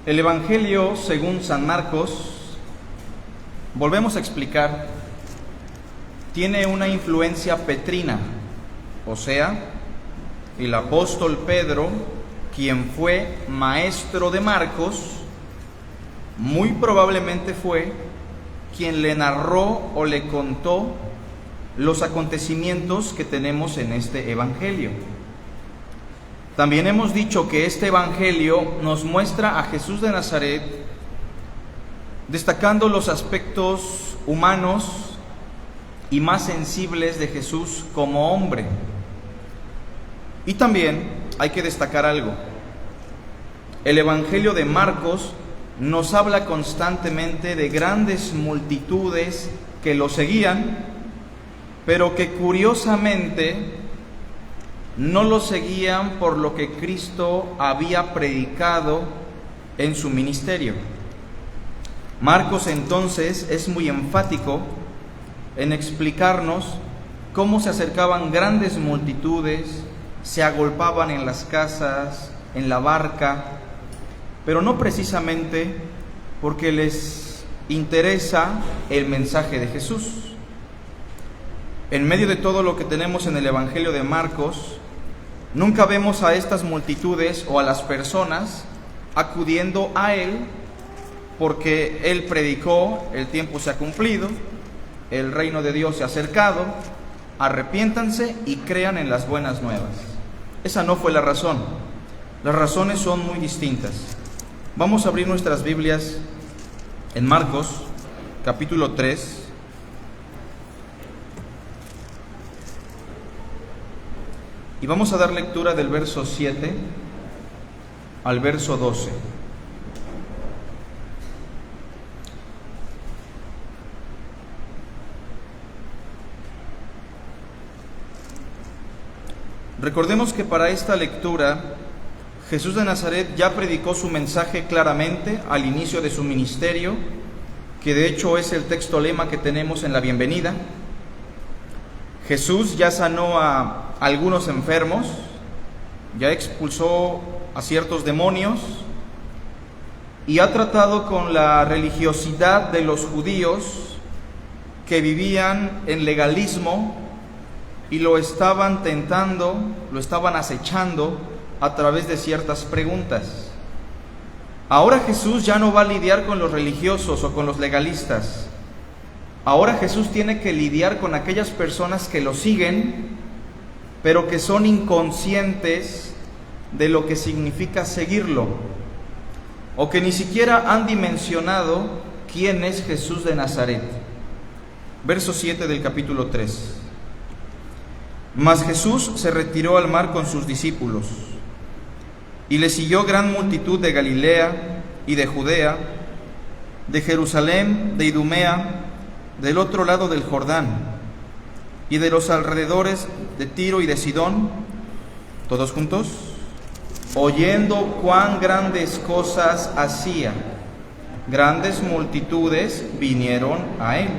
El Evangelio según San Marcos, volvemos a explicar, tiene una influencia petrina, o sea, el apóstol Pedro, quien fue maestro de Marcos, muy probablemente fue quien le narró o le contó los acontecimientos que tenemos en este Evangelio. También hemos dicho que este Evangelio nos muestra a Jesús de Nazaret destacando los aspectos humanos y más sensibles de Jesús como hombre. Y también hay que destacar algo. El Evangelio de Marcos nos habla constantemente de grandes multitudes que lo seguían, pero que curiosamente no lo seguían por lo que Cristo había predicado en su ministerio. Marcos entonces es muy enfático en explicarnos cómo se acercaban grandes multitudes, se agolpaban en las casas, en la barca, pero no precisamente porque les interesa el mensaje de Jesús. En medio de todo lo que tenemos en el Evangelio de Marcos, nunca vemos a estas multitudes o a las personas acudiendo a Él porque Él predicó, el tiempo se ha cumplido, el reino de Dios se ha acercado, arrepiéntanse y crean en las buenas nuevas. Esa no fue la razón. Las razones son muy distintas. Vamos a abrir nuestras Biblias en Marcos, capítulo 3. Y vamos a dar lectura del verso 7 al verso 12. Recordemos que para esta lectura Jesús de Nazaret ya predicó su mensaje claramente al inicio de su ministerio, que de hecho es el texto lema que tenemos en la bienvenida. Jesús ya sanó a algunos enfermos, ya expulsó a ciertos demonios y ha tratado con la religiosidad de los judíos que vivían en legalismo y lo estaban tentando, lo estaban acechando a través de ciertas preguntas. Ahora Jesús ya no va a lidiar con los religiosos o con los legalistas. Ahora Jesús tiene que lidiar con aquellas personas que lo siguen, pero que son inconscientes de lo que significa seguirlo, o que ni siquiera han dimensionado quién es Jesús de Nazaret. Verso 7 del capítulo 3. Mas Jesús se retiró al mar con sus discípulos, y le siguió gran multitud de Galilea y de Judea, de Jerusalén, de Idumea, del otro lado del Jordán, y de los alrededores de Tiro y de Sidón, todos juntos, oyendo cuán grandes cosas hacía, grandes multitudes vinieron a él.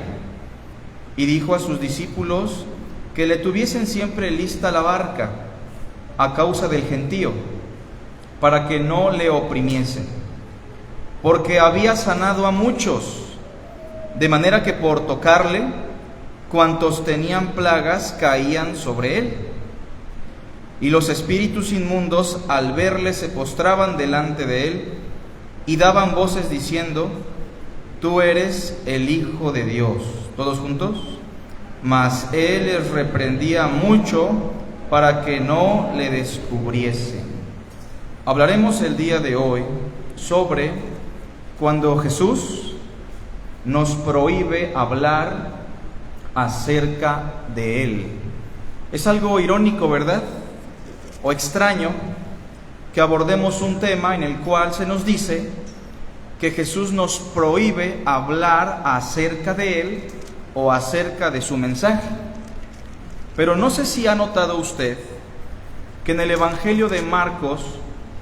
Y dijo a sus discípulos que le tuviesen siempre lista la barca a causa del gentío, para que no le oprimiesen, porque había sanado a muchos, de manera que por tocarle, cuantos tenían plagas caían sobre él. Y los espíritus inmundos al verle se postraban delante de él y daban voces diciendo: Tú eres el Hijo de Dios. ¿Todos juntos? Mas él les reprendía mucho para que no le descubriesen. Hablaremos el día de hoy sobre cuando Jesús nos prohíbe hablar acerca de Él. Es algo irónico, ¿verdad? O extraño que abordemos un tema en el cual se nos dice que Jesús nos prohíbe hablar acerca de Él o acerca de su mensaje. Pero no sé si ha notado usted que en el Evangelio de Marcos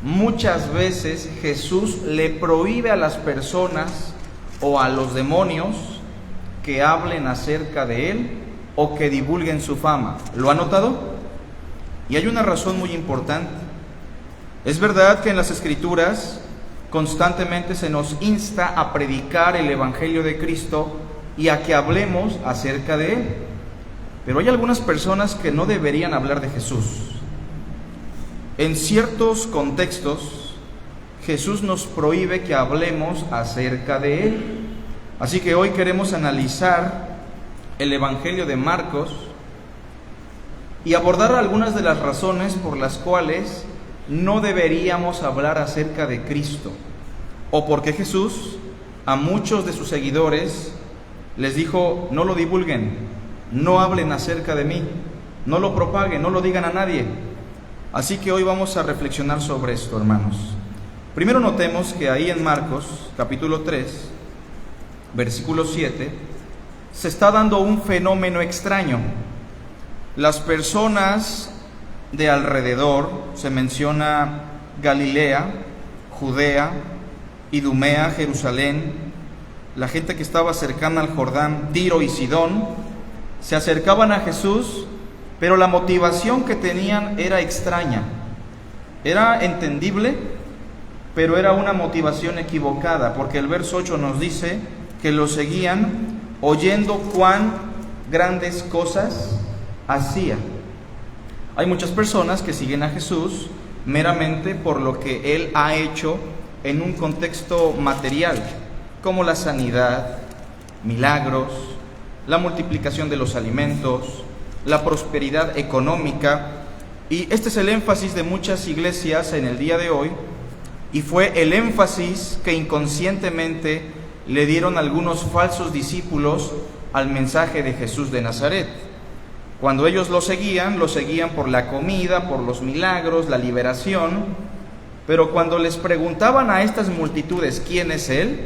muchas veces Jesús le prohíbe a las personas o a los demonios que hablen acerca de Él o que divulguen su fama. ¿Lo ha notado? Y hay una razón muy importante. Es verdad que en las Escrituras constantemente se nos insta a predicar el Evangelio de Cristo y a que hablemos acerca de Él. Pero hay algunas personas que no deberían hablar de Jesús. En ciertos contextos, Jesús nos prohíbe que hablemos acerca de Él. Así que hoy queremos analizar el Evangelio de Marcos y abordar algunas de las razones por las cuales no deberíamos hablar acerca de Cristo, o porque Jesús a muchos de sus seguidores les dijo: no lo divulguen, no hablen acerca de mí, no lo propaguen, no lo digan a nadie. Así que hoy vamos a reflexionar sobre esto, hermanos. Primero notemos que ahí en Marcos, capítulo 3, versículo 7, se está dando un fenómeno extraño. Las personas de alrededor, se menciona Galilea, Judea, Idumea, Jerusalén, la gente que estaba cercana al Jordán, Tiro y Sidón, se acercaban a Jesús, pero la motivación que tenían era extraña. Era entendible, pero era una motivación equivocada, porque el verso 8 nos dice que lo seguían oyendo cuán grandes cosas hacía. Hay muchas personas que siguen a Jesús meramente por lo que Él ha hecho en un contexto material, como la sanidad, milagros, la multiplicación de los alimentos, la prosperidad económica. Y este es el énfasis de muchas iglesias en el día de hoy, y fue el énfasis que inconscientemente le dieron algunos falsos discípulos al mensaje de Jesús de Nazaret. Cuando ellos lo seguían por la comida, por los milagros, la liberación, pero cuando les preguntaban a estas multitudes quién es Él,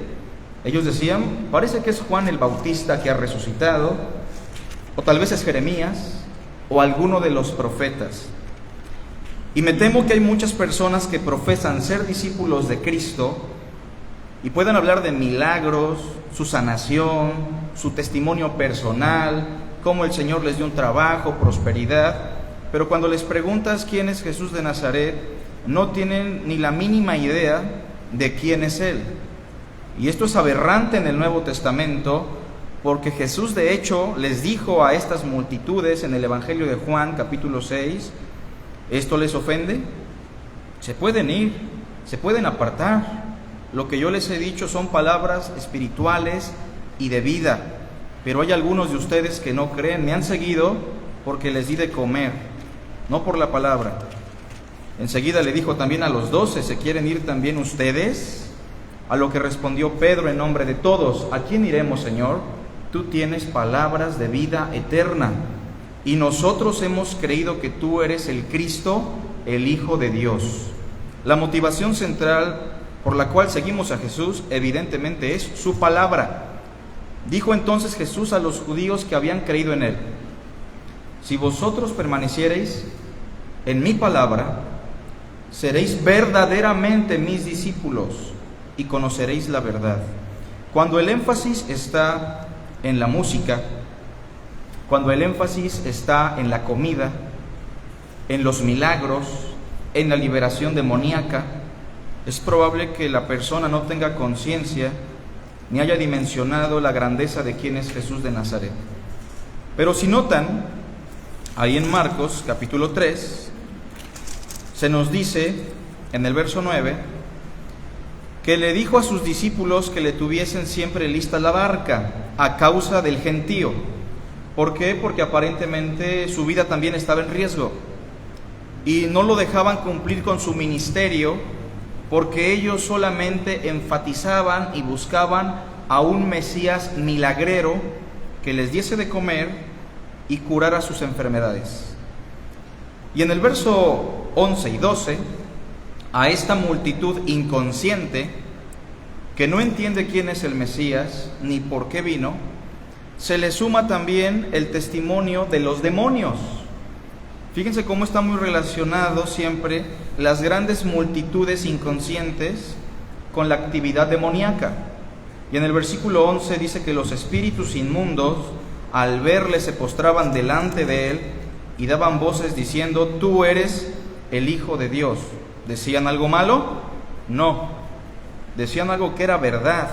ellos decían: parece que es Juan el Bautista que ha resucitado, o tal vez es Jeremías, o alguno de los profetas. Y me temo que hay muchas personas que profesan ser discípulos de Cristo y pueden hablar de milagros, su sanación, su testimonio personal, cómo el Señor les dio un trabajo, prosperidad, pero cuando les preguntas quién es Jesús de Nazaret, no tienen ni la mínima idea de quién es Él. Y esto es aberrante en el Nuevo Testamento, porque Jesús de hecho les dijo a estas multitudes en el Evangelio de Juan, capítulo 6, ¿esto les ofende? Se pueden ir, se pueden apartar. Lo que yo les he dicho son palabras espirituales y de vida. Pero hay algunos de ustedes que no creen, me han seguido porque les di de comer, no por la palabra. Enseguida le dijo también a los 12, ¿se quieren ir también ustedes? A lo que respondió Pedro en nombre de todos: ¿a quién iremos, Señor? Tú tienes palabras de vida eterna, y nosotros hemos creído que tú eres el Cristo, el Hijo de Dios. La motivación central por la cual seguimos a Jesús, evidentemente, es su palabra. Dijo entonces Jesús a los judíos que habían creído en Él: si vosotros permaneciereis en mi palabra, seréis verdaderamente mis discípulos y conoceréis la verdad. Cuando el énfasis está en la música, cuando el énfasis está en la comida, en los milagros, en la liberación demoníaca, es probable que la persona no tenga conciencia ni haya dimensionado la grandeza de quién es Jesús de Nazaret. Pero si notan, ahí en Marcos capítulo 3, se nos dice en el verso 9, que le dijo a sus discípulos que le tuviesen siempre lista la barca a causa del gentío. ¿Por qué? Porque aparentemente su vida también estaba en riesgo y no lo dejaban cumplir con su ministerio, porque ellos solamente enfatizaban y buscaban a un Mesías milagrero que les diese de comer y curara sus enfermedades. Y en el verso 11 y 12, a esta multitud inconsciente que no entiende quién es el Mesías ni por qué vino, se le suma también el testimonio de los demonios. Fíjense cómo está muy relacionado siempre las grandes multitudes inconscientes con la actividad demoníaca. Y en el versículo 11 dice que los espíritus inmundos, al verle, se postraban delante de él y daban voces diciendo: tú eres el Hijo de Dios. ¿Decían algo malo? No. decían algo que era verdad.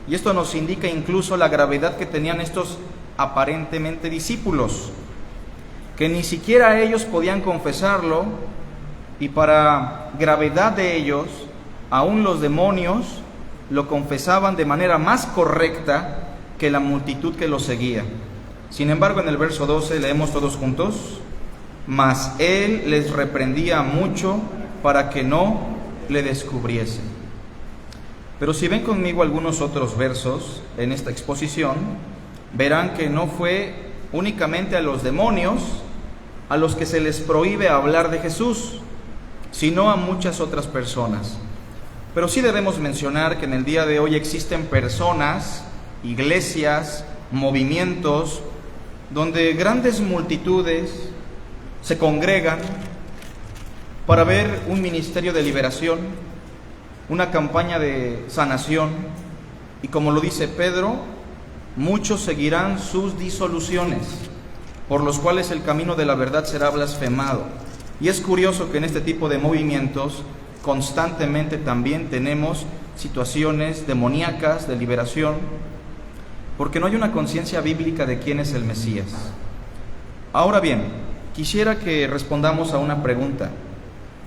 Y esto nos indica incluso la gravedad que tenían estos aparentemente discípulos, que ni siquiera ellos podían confesarlo, y para gravedad de ellos, aún los demonios lo confesaban de manera más correcta que la multitud que lo seguía. Sin embargo, en el verso 12 leemos todos juntos: mas él les reprendía mucho para que no le descubriesen. Pero si ven conmigo algunos otros versos en esta exposición, verán que no fue únicamente a los demonios a los que se les prohíbe hablar de Jesús, sino a muchas otras personas. Pero sí debemos mencionar que en el día de hoy existen personas, iglesias, movimientos, donde grandes multitudes se congregan para ver un ministerio de liberación, una campaña de sanación, y como lo dice Pedro, muchos seguirán sus disoluciones, por los cuales el camino de la verdad será blasfemado. Y es curioso que en este tipo de movimientos constantemente también tenemos situaciones demoníacas de liberación, porque no hay una conciencia bíblica de quién es el Mesías. Ahora bien, quisiera que respondamos a una pregunta: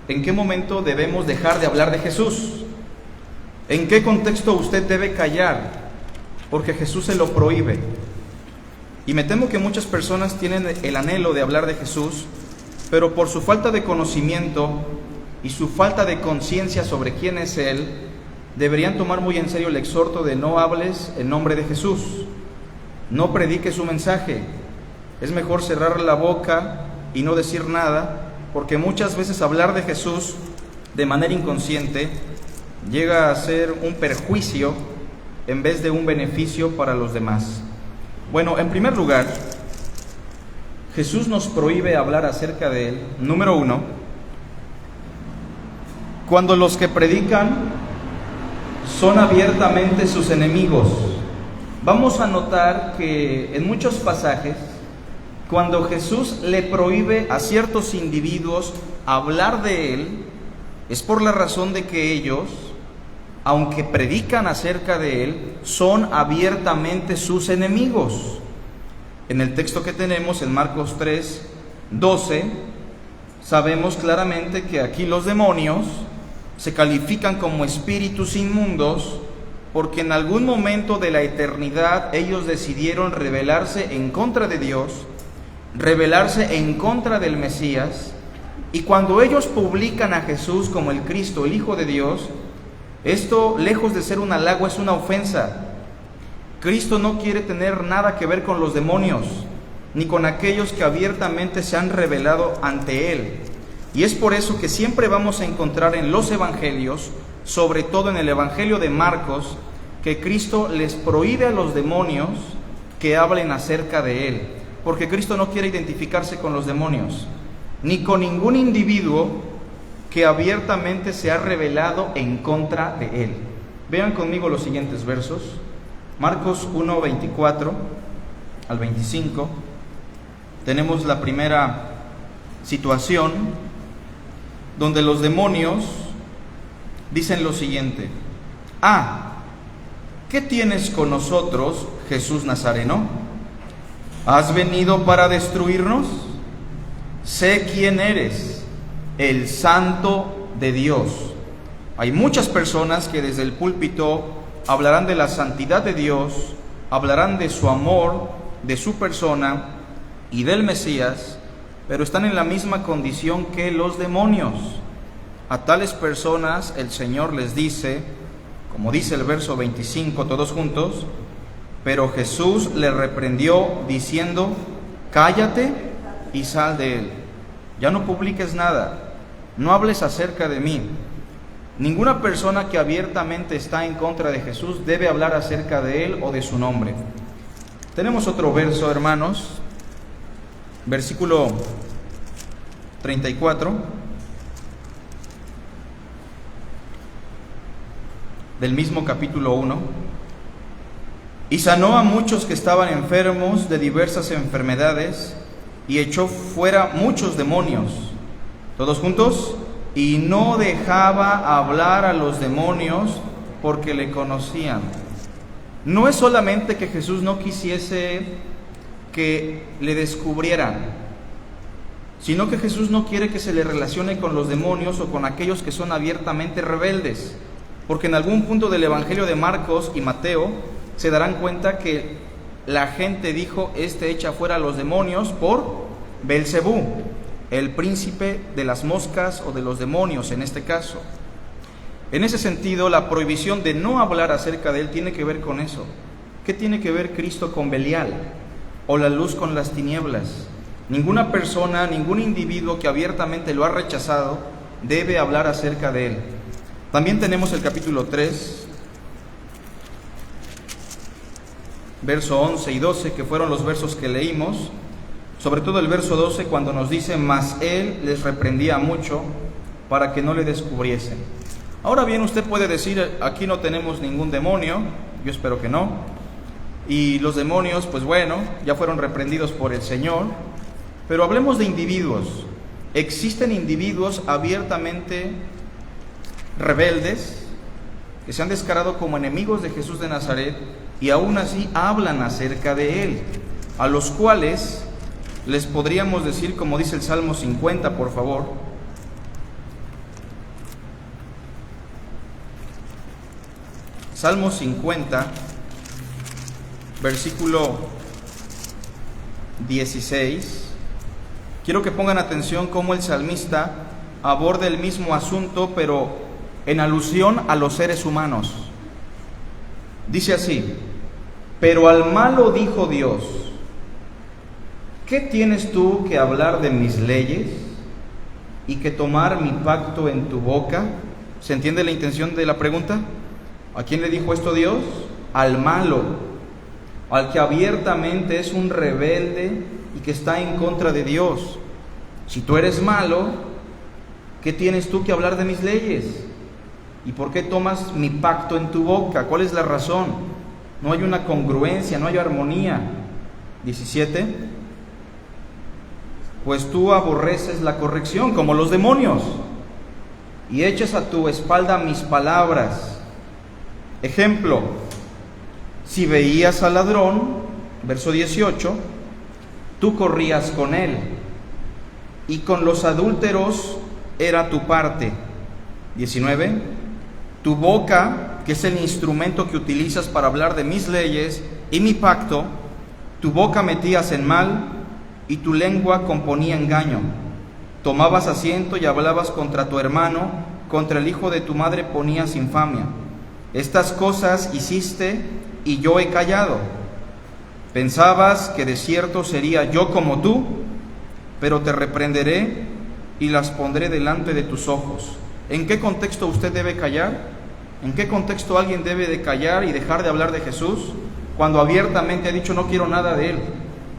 ¿en qué momento debemos dejar de hablar de Jesús? ¿En qué contexto usted debe callar? Porque Jesús se lo prohíbe. Y me temo que muchas personas tienen el anhelo de hablar de Jesús, pero por su falta de conocimiento y su falta de conciencia sobre quién es Él, deberían tomar muy en serio el exhorto de no hables en nombre de Jesús, no prediques su mensaje. Es mejor cerrar la boca y no decir nada, porque muchas veces hablar de Jesús de manera inconsciente llega a ser un perjuicio en vez de un beneficio para los demás. Bueno, en primer lugar, Jesús nos prohíbe hablar acerca de Él, número uno, cuando los que predican son abiertamente sus enemigos. Vamos a notar que en muchos pasajes, cuando Jesús le prohíbe a ciertos individuos hablar de Él, es por la razón de que ellos, aunque predican acerca de Él, son abiertamente sus enemigos. En el texto que tenemos en Marcos 3:12, sabemos claramente que aquí los demonios se califican como espíritus inmundos porque en algún momento de la eternidad ellos decidieron rebelarse en contra de Dios, rebelarse en contra del Mesías, y cuando ellos publican a Jesús como el Cristo, el Hijo de Dios, esto, lejos de ser un halago, es una ofensa. Cristo no quiere tener nada que ver con los demonios, ni con aquellos que abiertamente se han rebelado ante Él. Y es por eso que siempre vamos a encontrar en los evangelios, sobre todo en el evangelio de Marcos, que Cristo les prohíbe a los demonios que hablen acerca de Él, porque Cristo no quiere identificarse con los demonios, ni con ningún individuo que abiertamente se ha rebelado en contra de Él. Vean conmigo los siguientes versos. Marcos 1:24 al 25. Tenemos la primera situación donde los demonios dicen lo siguiente: ¿qué tienes con nosotros, Jesús Nazareno? ¿Has venido para destruirnos? Sé quién eres, el Santo de Dios. Hay muchas personas que desde el púlpito hablarán de la santidad de Dios, hablarán de su amor, de su persona y del Mesías, pero están en la misma condición que los demonios. A tales personas el Señor les dice, como dice el verso 25, todos juntos: pero Jesús le reprendió diciendo: cállate y sal de él. Ya no publiques nada, no hables acerca de mí. Ninguna persona que abiertamente está en contra de Jesús debe hablar acerca de Él o de su nombre. Tenemos otro verso, hermanos, versículo 34 del mismo capítulo 1. Y sanó a muchos que estaban enfermos de diversas enfermedades, y echó fuera muchos demonios. Todos juntos: y no dejaba hablar a los demonios porque le conocían. No es solamente que Jesús no quisiese que le descubrieran, sino que Jesús no quiere que se le relacione con los demonios o con aquellos que son abiertamente rebeldes, porque en algún punto del Evangelio de Marcos y Mateo se darán cuenta que la gente dijo: este echa fuera a los demonios por Belcebú, el príncipe de las moscas o de los demonios en este caso. En ese sentido, la prohibición de no hablar acerca de él tiene que ver con eso. ¿Qué tiene que ver Cristo con Belial o la luz con las tinieblas? Ninguna persona, ningún individuo que abiertamente lo ha rechazado debe hablar acerca de él. También tenemos el capítulo 3, verso 11 y 12, que fueron los versos que leímos. Sobre todo el verso 12, cuando nos dice: mas él les reprendía mucho para que no le descubriesen. Ahora bien, usted puede decir: aquí no tenemos ningún demonio. Yo espero que no. Y los demonios, pues bueno, ya fueron reprendidos por el Señor. Pero hablemos de individuos. Existen individuos abiertamente rebeldes que se han descarado como enemigos de Jesús de Nazaret y aún así hablan acerca de él, a los cuales les podríamos decir, como dice el Salmo 50, por favor. Salmo 50, versículo 16. Quiero que pongan atención cómo el salmista aborda el mismo asunto, pero en alusión a los seres humanos. Dice así: pero al malo dijo Dios: ¿qué tienes tú que hablar de mis leyes y que tomar mi pacto en tu boca? ¿Se entiende la intención de la pregunta? ¿A quién le dijo esto Dios? Al malo, al que abiertamente es un rebelde y que está en contra de Dios. Si tú eres malo, ¿qué tienes tú que hablar de mis leyes? ¿Y por qué tomas mi pacto en tu boca? ¿Cuál es la razón? No hay una congruencia, no hay armonía. 17. Pues tú aborreces la corrección como los demonios y echas a tu espalda mis palabras. Ejemplo: si veías al ladrón, verso 18, tú corrías con él, y con los adúlteros era tu parte. 19. Tu boca, que es el instrumento que utilizas para hablar de mis leyes y mi pacto, tu boca metías en mal y tu lengua componía engaño. Tomabas asiento y hablabas contra tu hermano, contra el hijo de tu madre ponías infamia. Estas cosas hiciste y yo he callado. Pensabas que de cierto sería yo como tú, pero te reprenderé y las pondré delante de tus ojos. ¿En qué contexto usted debe callar? ¿En qué contexto alguien debe de callar y dejar de hablar de Jesús? Cuando abiertamente ha dicho: no quiero nada de él,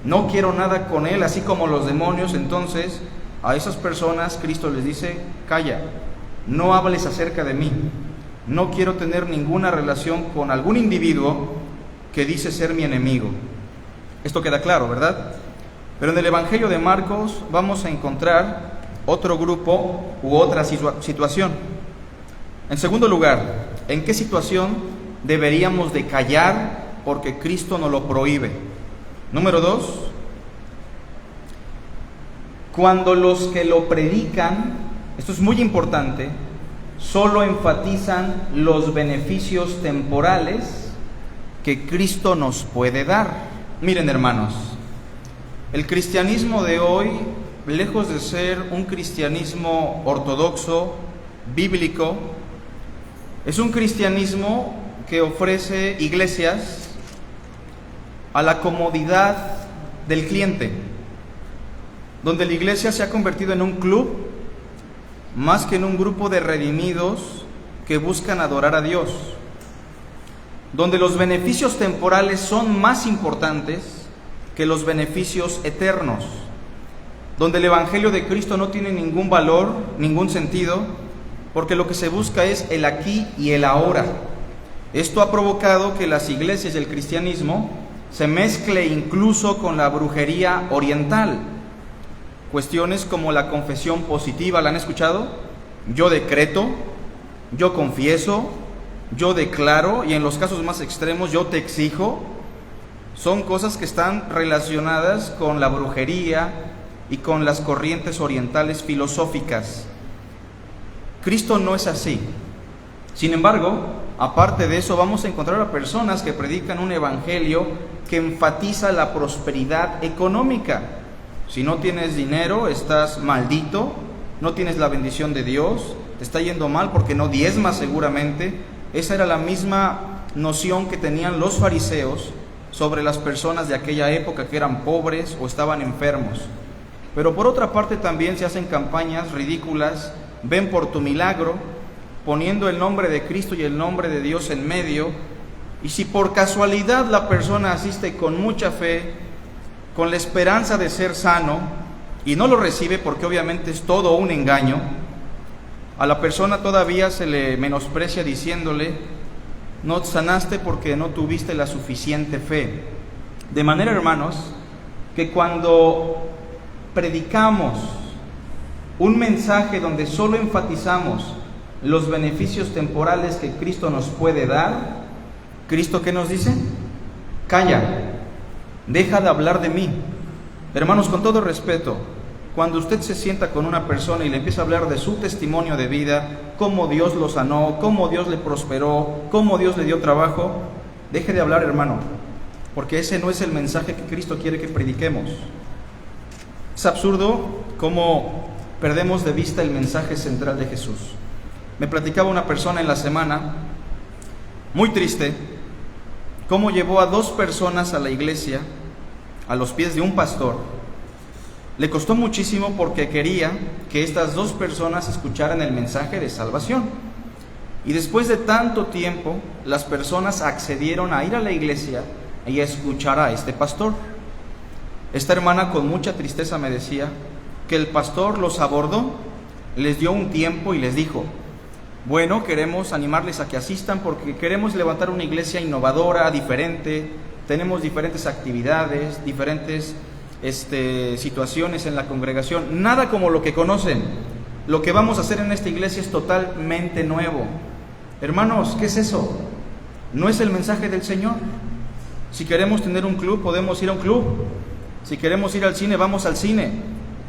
no quiero nada con él, así como los demonios. Entonces a esas personas Cristo les dice: calla, no hables acerca de mí. No quiero tener ninguna relación con algún individuo que dice ser mi enemigo. Esto queda claro, ¿verdad? Pero en el Evangelio de Marcos vamos a encontrar otro grupo u otra situación. En segundo lugar, ¿en qué situación deberíamos de callar porque Cristo nos lo prohíbe? Número 2, cuando los que lo predican, esto es muy importante, solo enfatizan los beneficios temporales que Cristo nos puede dar. Miren, hermanos, el cristianismo de hoy, lejos de ser un cristianismo ortodoxo, bíblico, es un cristianismo que ofrece iglesias a la comodidad del cliente, donde la iglesia se ha convertido en un club más que en un grupo de redimidos que buscan adorar a Dios, donde los beneficios temporales son más importantes que los beneficios eternos, donde el Evangelio de Cristo no tiene ningún valor, ningún sentido, porque lo que se busca es el aquí y el ahora. Esto ha provocado que las iglesias del cristianismo se mezcle incluso con la brujería oriental. Cuestiones como la confesión positiva, ¿la han escuchado? Yo decreto, yo confieso, yo declaro, y en los casos más extremos yo te exijo, son cosas que están relacionadas con la brujería y con las corrientes orientales filosóficas. Cristo no es así. Sin embargo, aparte de eso, vamos a encontrar a personas que predican un evangelio que enfatiza la prosperidad económica. Si no tienes dinero, estás maldito, no tienes la bendición de Dios, te está yendo mal porque no diezmas seguramente. Esa era la misma noción que tenían los fariseos sobre las personas de aquella época que eran pobres o estaban enfermos. Pero por otra parte también se hacen campañas ridículas, ven por tu milagro, poniendo el nombre de Cristo y el nombre de Dios en medio, y si por casualidad la persona asiste con mucha fe, con la esperanza de ser sano, y no lo recibe porque obviamente es todo un engaño, a la persona todavía se le menosprecia diciéndole, no sanaste porque no tuviste la suficiente fe. De manera, hermanos, que cuando predicamos un mensaje donde solo enfatizamos los beneficios temporales que Cristo nos puede dar, ¿Cristo qué nos dice? Calla, deja de hablar de mí. Hermanos, con todo respeto, cuando usted se sienta con una persona y le empieza a hablar de su testimonio de vida, cómo Dios lo sanó, cómo Dios le prosperó, cómo Dios le dio trabajo, deje de hablar, hermano, porque ese no es el mensaje que Cristo quiere que prediquemos. Es absurdo cómo perdemos de vista el mensaje central de Jesús. Me platicaba una persona en la semana, muy triste, cómo llevó a 2 personas a la iglesia, a los pies de un pastor. Le costó muchísimo porque quería que estas 2 personas escucharan el mensaje de salvación. Y después de tanto tiempo, las personas accedieron a ir a la iglesia y a escuchar a este pastor. Esta hermana con mucha tristeza me decía que el pastor los abordó, les dio un tiempo y les dijo, bueno, queremos animarles a que asistan porque queremos levantar una iglesia innovadora, diferente, tenemos diferentes actividades, diferentes situaciones en la congregación, nada como lo que conocen. Lo que vamos a hacer en esta iglesia es totalmente nuevo. Hermanos, ¿qué es eso? No es el mensaje del Señor. Si queremos tener un club, podemos ir a un club. Si queremos ir al cine, vamos al cine.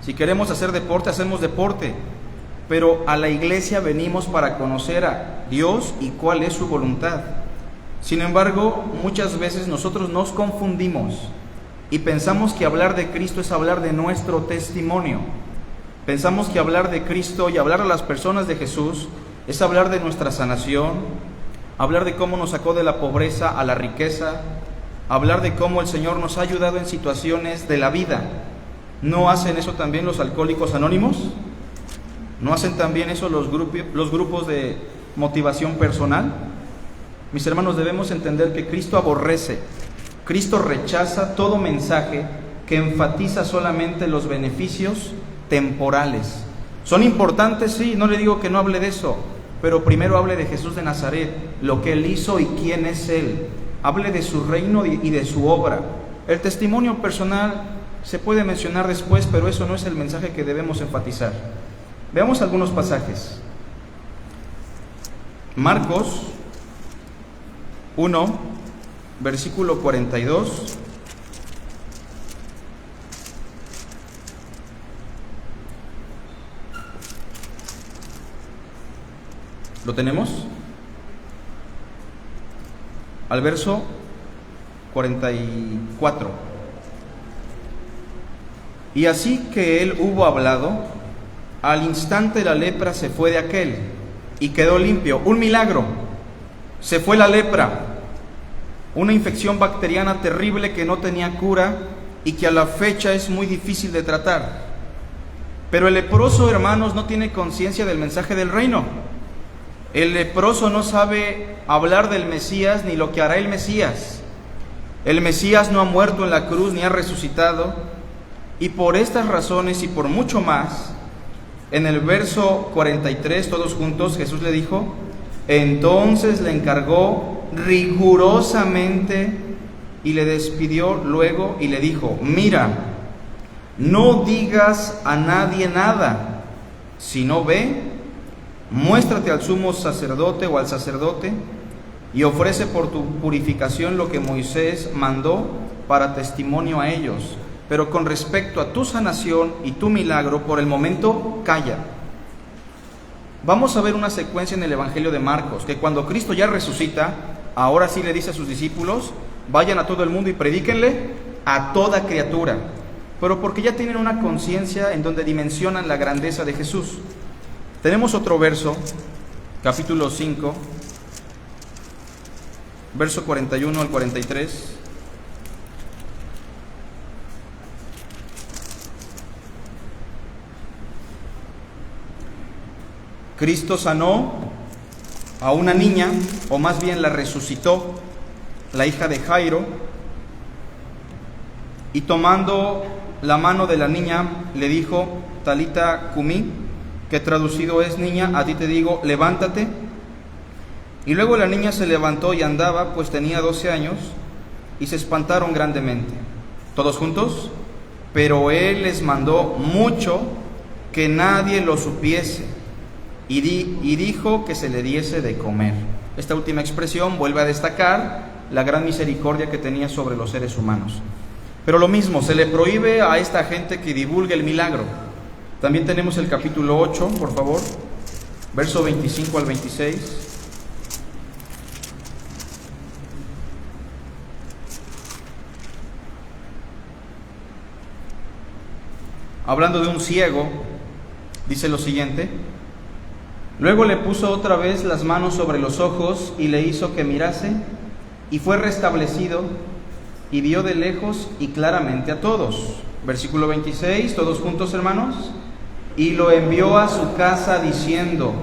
Si queremos hacer deporte, hacemos deporte. Pero a la iglesia venimos para conocer a Dios y cuál es su voluntad. Sin embargo, muchas veces nosotros nos confundimos y pensamos que hablar de Cristo es hablar de nuestro testimonio. Pensamos que hablar de Cristo y hablar a las personas de Jesús es hablar de nuestra sanación, hablar de cómo nos sacó de la pobreza a la riqueza, hablar de cómo el Señor nos ha ayudado en situaciones de la vida. ¿No hacen eso también los alcohólicos anónimos? ¿No hacen también eso los grupos de motivación personal? Mis hermanos, debemos entender que Cristo aborrece, Cristo rechaza todo mensaje que enfatiza solamente los beneficios temporales. ¿Son importantes? Sí, no le digo que no hable de eso, pero primero hable de Jesús de Nazaret, lo que Él hizo y quién es Él. Hable de su reino y de su obra. El testimonio personal se puede mencionar después, pero eso no es el mensaje que debemos enfatizar. Veamos algunos pasajes. Marcos 1, versículo 42. ¿Lo tenemos? Al verso 44. Y así que él hubo hablado, al instante la lepra se fue de aquel y quedó limpio. Un milagro. Se fue la lepra, una infección bacteriana terrible que no tenía cura y que a la fecha es muy difícil de tratar. Pero el leproso, hermanos, no tiene conciencia del mensaje del reino. El leproso no sabe hablar del Mesías ni lo que hará el Mesías. El Mesías no ha muerto en la cruz ni ha resucitado. Y por estas razones y por mucho más, en el verso 43, todos juntos, Jesús le dijo, entonces le encargó rigurosamente y le despidió luego y le dijo, mira, no digas a nadie nada, sino ve, muéstrate al sumo sacerdote o al sacerdote y ofrece por tu purificación lo que Moisés mandó para testimonio a ellos. Pero con respecto a tu sanación y tu milagro, por el momento, calla. Vamos a ver una secuencia en el Evangelio de Marcos, que cuando Cristo ya resucita, ahora sí le dice a sus discípulos, vayan a todo el mundo y predíquenle a toda criatura. Pero porque ya tienen una conciencia en donde dimensionan la grandeza de Jesús. Tenemos otro verso, capítulo 5, verso 41 al 43. Cristo sanó a una niña, o más bien la resucitó, la hija de Jairo, y tomando la mano de la niña le dijo, Talita cumí, que traducido es, niña, a ti te digo, levántate. Y luego la niña se levantó y andaba, pues tenía 12 años, y se espantaron grandemente. ¿Todos juntos? Pero él les mandó mucho que nadie lo supiese, y dijo que se le diese de comer. Esta última expresión vuelve a destacar la gran misericordia que tenía sobre los seres humanos. Pero lo mismo, se le prohíbe a esta gente que divulgue el milagro. También tenemos el capítulo 8, por favor, verso 25 al 26. Hablando de un ciego, dice lo siguiente: luego le puso otra vez las manos sobre los ojos y le hizo que mirase, y fue restablecido, y vio de lejos y claramente a todos. Versículo 26, todos juntos, hermanos. Y lo envió a su casa diciendo,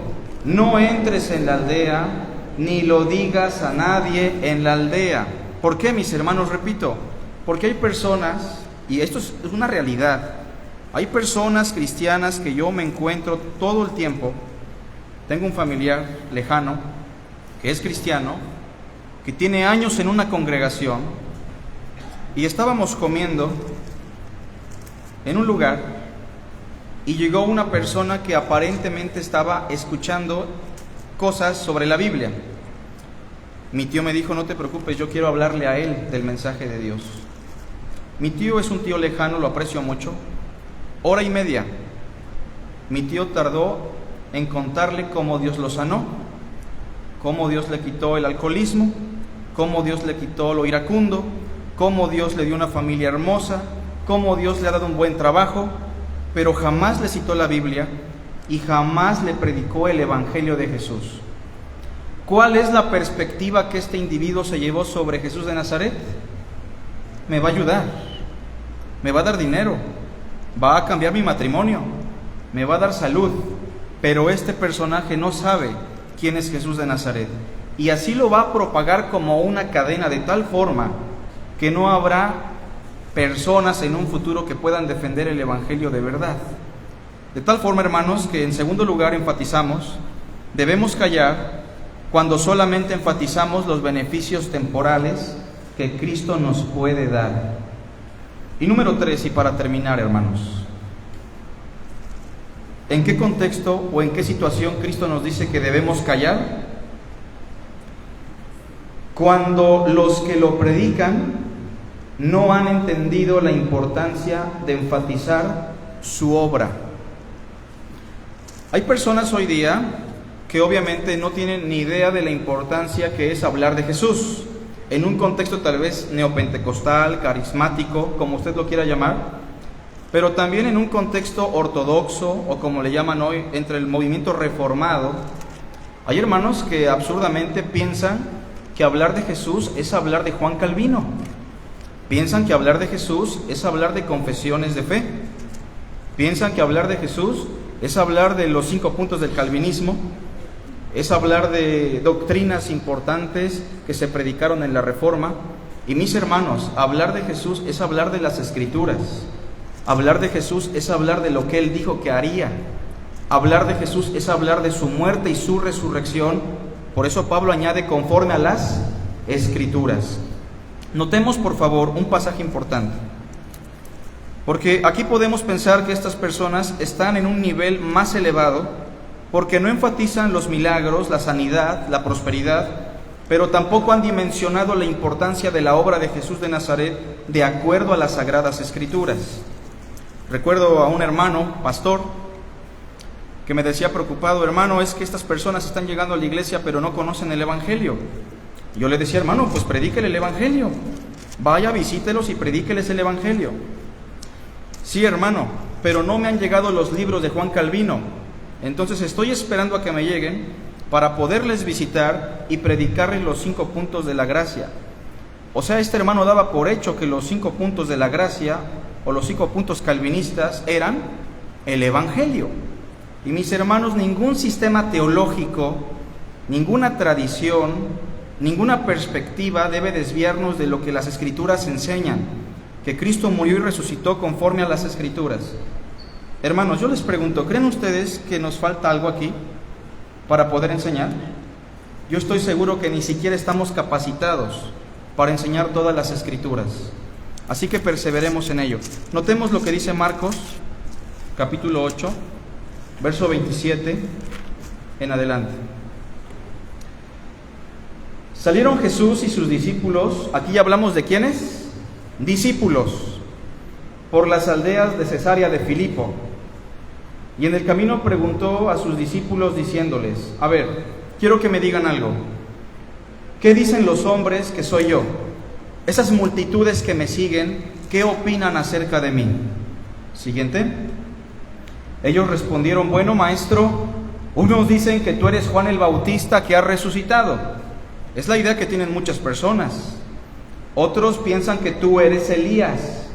no entres en la aldea, ni lo digas a nadie en la aldea. ¿Por qué, mis hermanos? Repito, porque hay personas, y esto es una realidad, hay personas cristianas que yo me encuentro todo el tiempo. Tengo un familiar lejano que es cristiano, que tiene años en una congregación, y estábamos comiendo en un lugar y llegó una persona que aparentemente estaba escuchando cosas sobre la Biblia. Mi tío me dijo, no te preocupes, yo quiero hablarle a él del mensaje de Dios. Mi tío es un tío lejano, lo aprecio mucho. 1:30. Mi tío tardó en contarle cómo Dios lo sanó, cómo Dios le quitó el alcoholismo, cómo Dios le quitó lo iracundo, cómo Dios le dio una familia hermosa, cómo Dios le ha dado un buen trabajo, pero jamás le citó la Biblia y jamás le predicó el Evangelio de Jesús. ¿Cuál es la perspectiva que este individuo se llevó sobre Jesús de Nazaret? Me va a ayudar, me va a dar dinero, va a cambiar mi matrimonio, me va a dar salud, pero este personaje no sabe quién es Jesús de Nazaret. Y así lo va a propagar como una cadena de tal forma que no habrá personas en un futuro que puedan defender el Evangelio de verdad. De tal forma, hermanos, que en segundo lugar enfatizamos, debemos callar cuando solamente enfatizamos los beneficios temporales que Cristo nos puede dar. Y número 3, y para terminar, hermanos, ¿en qué contexto o en qué situación Cristo nos dice que debemos callar? Cuando los que lo predican no han entendido la importancia de enfatizar su obra. Hay personas hoy día que obviamente no tienen ni idea de la importancia que es hablar de Jesús, en un contexto tal vez neopentecostal, carismático, como usted lo quiera llamar, pero también en un contexto ortodoxo, o como le llaman hoy, entre el movimiento reformado. Hay hermanos que absurdamente piensan que hablar de Jesús es hablar de Juan Calvino. Piensan que hablar de Jesús es hablar de confesiones de fe. Piensan que hablar de Jesús es hablar de los 5 puntos del calvinismo, es hablar de doctrinas importantes que se predicaron en la Reforma. Y mis hermanos, hablar de Jesús es hablar de las Escrituras. Hablar de Jesús es hablar de lo que Él dijo que haría. Hablar de Jesús es hablar de su muerte y su resurrección. Por eso Pablo añade conforme a las Escrituras. Notemos, por favor, un pasaje importante, porque aquí podemos pensar que estas personas están en un nivel más elevado porque no enfatizan los milagros, la sanidad, la prosperidad, pero tampoco han dimensionado la importancia de la obra de Jesús de Nazaret de acuerdo a las Sagradas Escrituras. Recuerdo a un hermano, pastor, que me decía preocupado: hermano, es que estas personas están llegando a la iglesia pero no conocen el Evangelio. Yo le decía: hermano, pues predíquele el Evangelio, vaya, visítelos y predíqueles el Evangelio. Sí, hermano, pero no me han llegado los libros de Juan Calvino, entonces estoy esperando a que me lleguen para poderles visitar y predicarles los 5 puntos de la gracia. O sea, este hermano daba por hecho que los 5 puntos de la gracia o los 5 puntos calvinistas eran el Evangelio. Y mis hermanos, ningún sistema teológico, ninguna tradición, ninguna perspectiva debe desviarnos de lo que las Escrituras enseñan, que Cristo murió y resucitó conforme a las Escrituras. Hermanos, yo les pregunto, ¿creen ustedes que nos falta algo aquí para poder enseñar? Yo estoy seguro que ni siquiera estamos capacitados para enseñar todas las Escrituras. Así que perseveremos en ello. Notemos lo que dice Marcos, capítulo 8, verso 27 en adelante. Salieron Jesús y sus discípulos, aquí ya hablamos de ¿quiénes? Discípulos, por las aldeas de Cesarea de Filipo. Y en el camino preguntó a sus discípulos diciéndoles: a ver, quiero que me digan algo. ¿Qué dicen los hombres que soy yo? Esas multitudes que me siguen, ¿qué opinan acerca de mí? Siguiente. Ellos respondieron: bueno, maestro, unos dicen que tú eres Juan el Bautista que ha resucitado. Es la idea que tienen muchas personas. Otros piensan que tú eres Elías.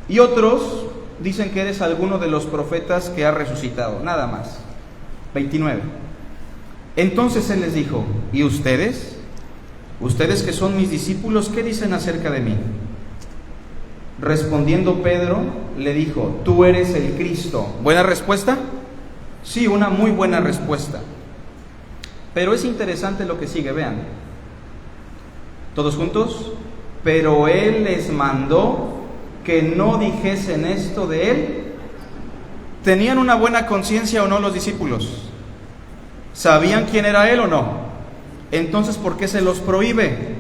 Y otros dicen que eres alguno de los profetas que ha resucitado. Nada más. 29. Entonces Él les dijo: ¿y ustedes? Ustedes que son mis discípulos, ¿qué dicen acerca de mí? Respondiendo Pedro, le dijo: tú eres el Cristo. ¿Buena respuesta? Sí, una muy buena respuesta. Pero es interesante lo que sigue, vean. ¿Todos juntos? Pero Él les mandó que no dijesen esto de Él. ¿Tenían una buena conciencia o no los discípulos? ¿Sabían quién era Él o no? Entonces, ¿por qué se los prohíbe?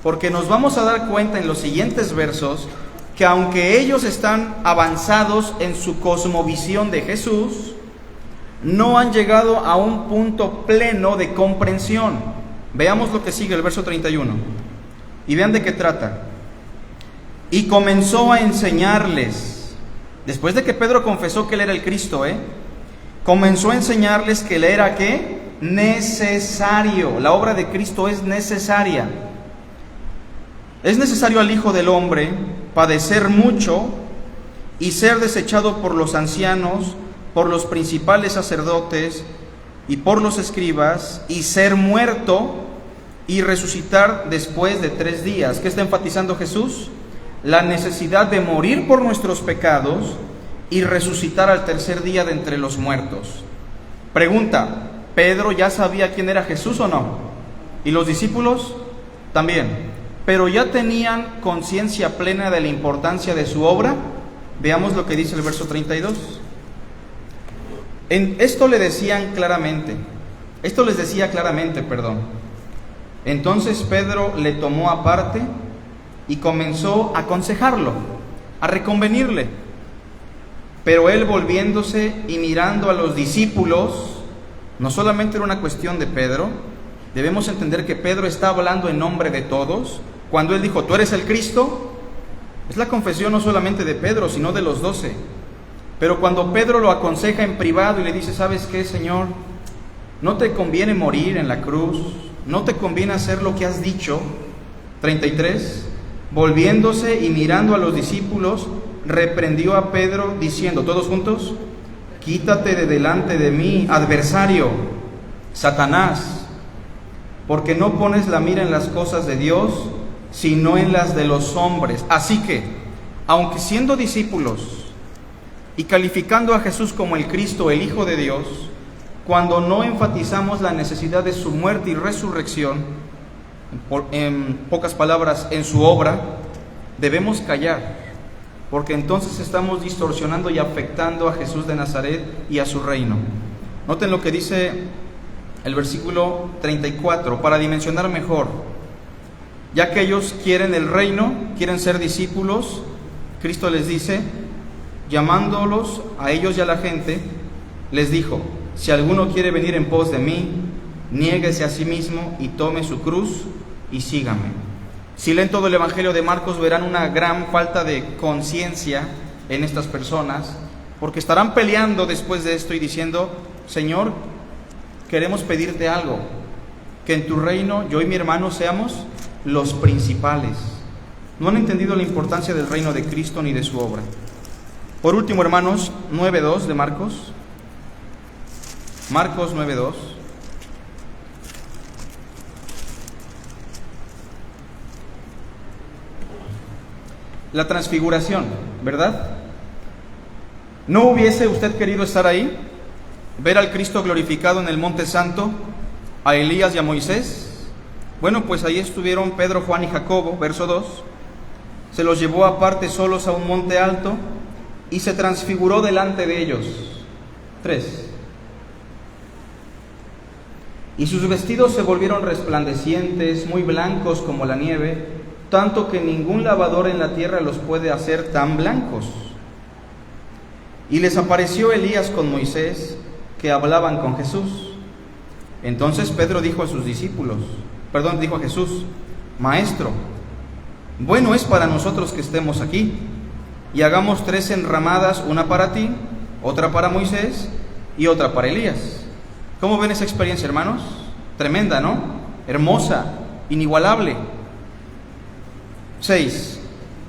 Porque nos vamos a dar cuenta en los siguientes versos que aunque ellos están avanzados en su cosmovisión de Jesús, no han llegado a un punto pleno de comprensión. Veamos lo que sigue, el verso 31. Y vean de qué trata. Y comenzó a enseñarles, después de que Pedro confesó que Él era el Cristo, comenzó a enseñarles que Él era ¿qué? Necesario. La obra de Cristo es necesaria. Es necesario al Hijo del Hombre padecer mucho y ser desechado por los ancianos, por los principales sacerdotes y por los escribas, y ser muerto y resucitar después de 3 días. ¿Qué está enfatizando Jesús? La necesidad de morir por nuestros pecados y resucitar al 3er día de entre los muertos. Pregunta: ¿Pedro ya sabía quién era Jesús o no? ¿Y los discípulos? También. ¿Pero ya tenían conciencia plena de la importancia de su obra? Veamos lo que dice el verso 32. Esto les decía claramente. Entonces Pedro le tomó aparte y comenzó a aconsejarlo, a reconvenirle. Pero él, volviéndose y mirando a los discípulos, no solamente era una cuestión de Pedro, debemos entender que Pedro está hablando en nombre de todos. Cuando él dijo: tú eres el Cristo, es la confesión no solamente de Pedro, sino de los 12. Pero cuando Pedro lo aconseja en privado y le dice: ¿sabes qué, Señor? No te conviene morir en la cruz, no te conviene hacer lo que has dicho. 33. Volviéndose y mirando a los discípulos, reprendió a Pedro diciendo, todos juntos: quítate de delante de mí, adversario, Satanás, porque no pones la mira en las cosas de Dios, sino en las de los hombres. Así que, aunque siendo discípulos y calificando a Jesús como el Cristo, el Hijo de Dios, cuando no enfatizamos la necesidad de su muerte y resurrección, en pocas palabras, en su obra, debemos callar, porque entonces estamos distorsionando y afectando a Jesús de Nazaret y a su reino. Noten lo que dice el versículo 34, para dimensionar mejor. Ya que ellos quieren el reino, quieren ser discípulos, Cristo les dice, llamándolos a ellos y a la gente, les dijo: si alguno quiere venir en pos de mí, niéguese a sí mismo y tome su cruz y sígame. Si leen todo el Evangelio de Marcos, verán una gran falta de conciencia en estas personas, porque estarán peleando después de esto y diciendo: Señor, queremos pedirte algo, que en tu reino yo y mi hermano seamos los principales. No han entendido la importancia del reino de Cristo ni de su obra. Por último, hermanos, 9:2 de Marcos. Marcos 9:2. La transfiguración, ¿verdad? ¿No hubiese usted querido estar ahí? ¿Ver al Cristo glorificado en el Monte Santo, a Elías y a Moisés? Bueno, pues ahí estuvieron Pedro, Juan y Jacobo, verso 2. Se los llevó aparte solos a un monte alto y se transfiguró delante de ellos. 3. Y sus vestidos se volvieron resplandecientes, muy blancos como la nieve, tanto que ningún lavador en la tierra los puede hacer tan blancos. Y les apareció Elías con Moisés, que hablaban con Jesús. Entonces Pedro dijo a Jesús: Maestro, bueno es para nosotros que estemos aquí, y hagamos 3 enramadas, una para ti, otra para Moisés y otra para Elías. ¿Cómo ven esa experiencia, hermanos? Tremenda, ¿no? Hermosa, inigualable. 6.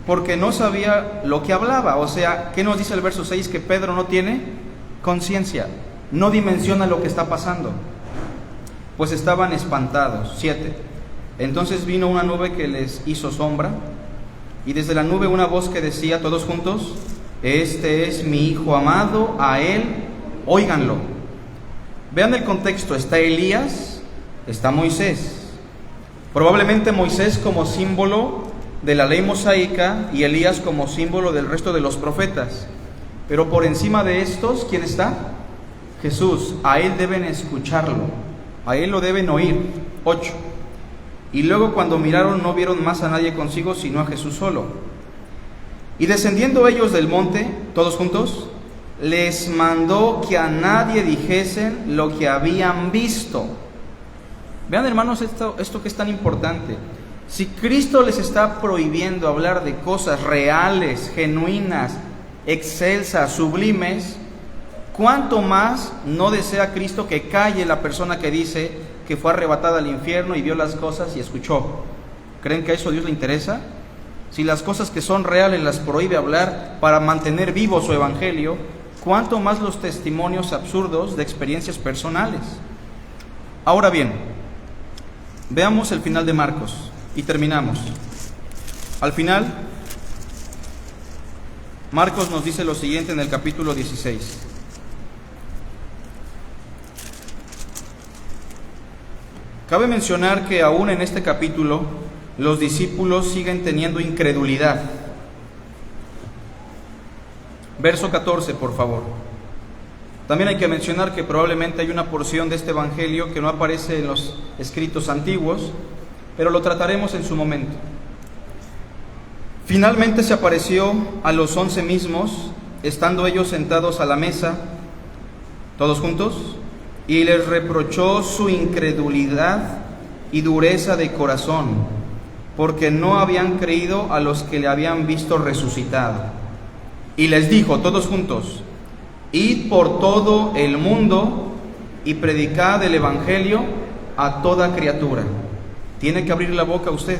Porque no sabía lo que hablaba. O sea, ¿qué nos dice el verso 6? Que Pedro no tiene conciencia, no dimensiona lo que está pasando, pues estaban espantados. 7. Entonces vino una nube que les hizo sombra, y desde la nube una voz que decía, todos juntos: este es mi Hijo amado, a él óiganlo. Vean el contexto: está Elías, está Moisés. Probablemente Moisés como símbolo de la ley mosaica y Elías como símbolo del resto de los profetas. Pero por encima de estos, ¿quién está? Jesús. A él deben escucharlo, a él lo deben oír. 8. Y luego cuando miraron no vieron más a nadie consigo sino a Jesús solo. Y descendiendo ellos del monte, todos juntos, les mandó que a nadie dijesen lo que habían visto. Vean, hermanos, esto que es tan importante. Si Cristo les está prohibiendo hablar de cosas reales, genuinas, excelsas, sublimes, ¿cuánto más no desea Cristo que calle la persona que dice que fue arrebatada al infierno y vio las cosas y escuchó? ¿Creen que a eso Dios le interesa? Si las cosas que son reales las prohíbe hablar para mantener vivo su evangelio, ¿cuánto más los testimonios absurdos de experiencias personales? Ahora bien, veamos el final de Marcos y terminamos. Al final, Marcos nos dice lo siguiente en el capítulo 16. Cabe mencionar que aún en este capítulo los discípulos siguen teniendo incredulidad. Verso 14, por favor. También hay que mencionar que probablemente hay una porción de este evangelio que no aparece en los escritos antiguos, pero lo trataremos en su momento. Finalmente se apareció a los 11 mismos, estando ellos sentados a la mesa, todos juntos, y les reprochó su incredulidad y dureza de corazón, porque no habían creído a los que le habían visto resucitado. Y les dijo, todos juntos: id por todo el mundo y predicad el evangelio a toda criatura. Tiene que abrir la boca usted,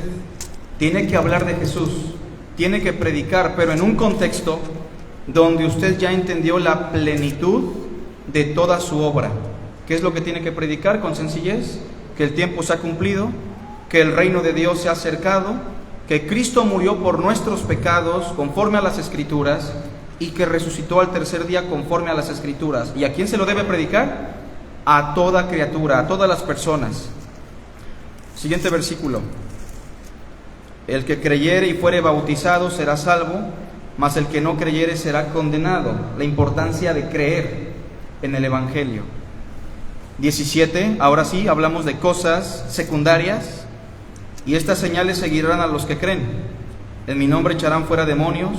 tiene que hablar de Jesús, tiene que predicar, pero en un contexto donde usted ya entendió la plenitud de toda su obra. ¿Qué es lo que tiene que predicar con sencillez? Que el tiempo se ha cumplido, que el reino de Dios se ha acercado, que Cristo murió por nuestros pecados conforme a las Escrituras y que resucitó al tercer día conforme a las Escrituras. ¿Y a quién se lo debe predicar? A toda criatura, a todas las personas. Siguiente versículo: el que creyere y fuere bautizado será salvo, mas el que no creyere será condenado. La importancia de creer en el evangelio. 17, ahora sí, hablamos de cosas secundarias. Y estas señales seguirán a los que creen. En mi nombre echarán fuera demonios,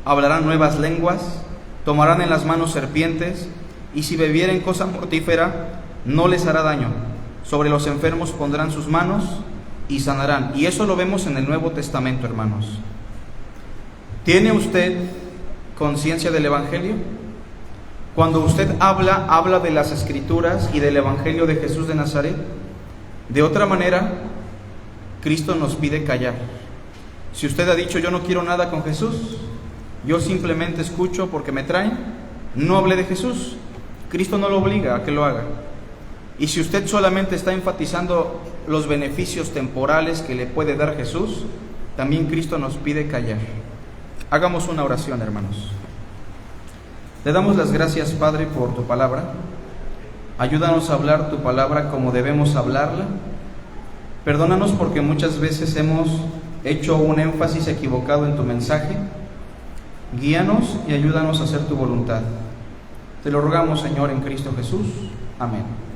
hablarán nuevas lenguas, tomarán en las manos serpientes, y si bebieren cosa mortífera, no les hará daño. Sobre los enfermos pondrán sus manos y sanarán. Y eso lo vemos en el Nuevo Testamento, hermanos. ¿Tiene usted conciencia del Evangelio? Cuando usted habla de las Escrituras y del Evangelio de Jesús de Nazaret. De otra manera, Cristo nos pide callar. Si usted ha dicho, yo no quiero nada con Jesús, yo simplemente escucho porque me traen, no hable de Jesús. Cristo no lo obliga a que lo haga. Y si usted solamente está enfatizando los beneficios temporales que le puede dar Jesús, también Cristo nos pide callar. Hagamos una oración, hermanos. Te damos las gracias, Padre, por tu palabra. Ayúdanos a hablar tu palabra como debemos hablarla. Perdónanos porque muchas veces hemos hecho un énfasis equivocado en tu mensaje. Guíanos y ayúdanos a hacer tu voluntad. Te lo rogamos, Señor, en Cristo Jesús. Amén.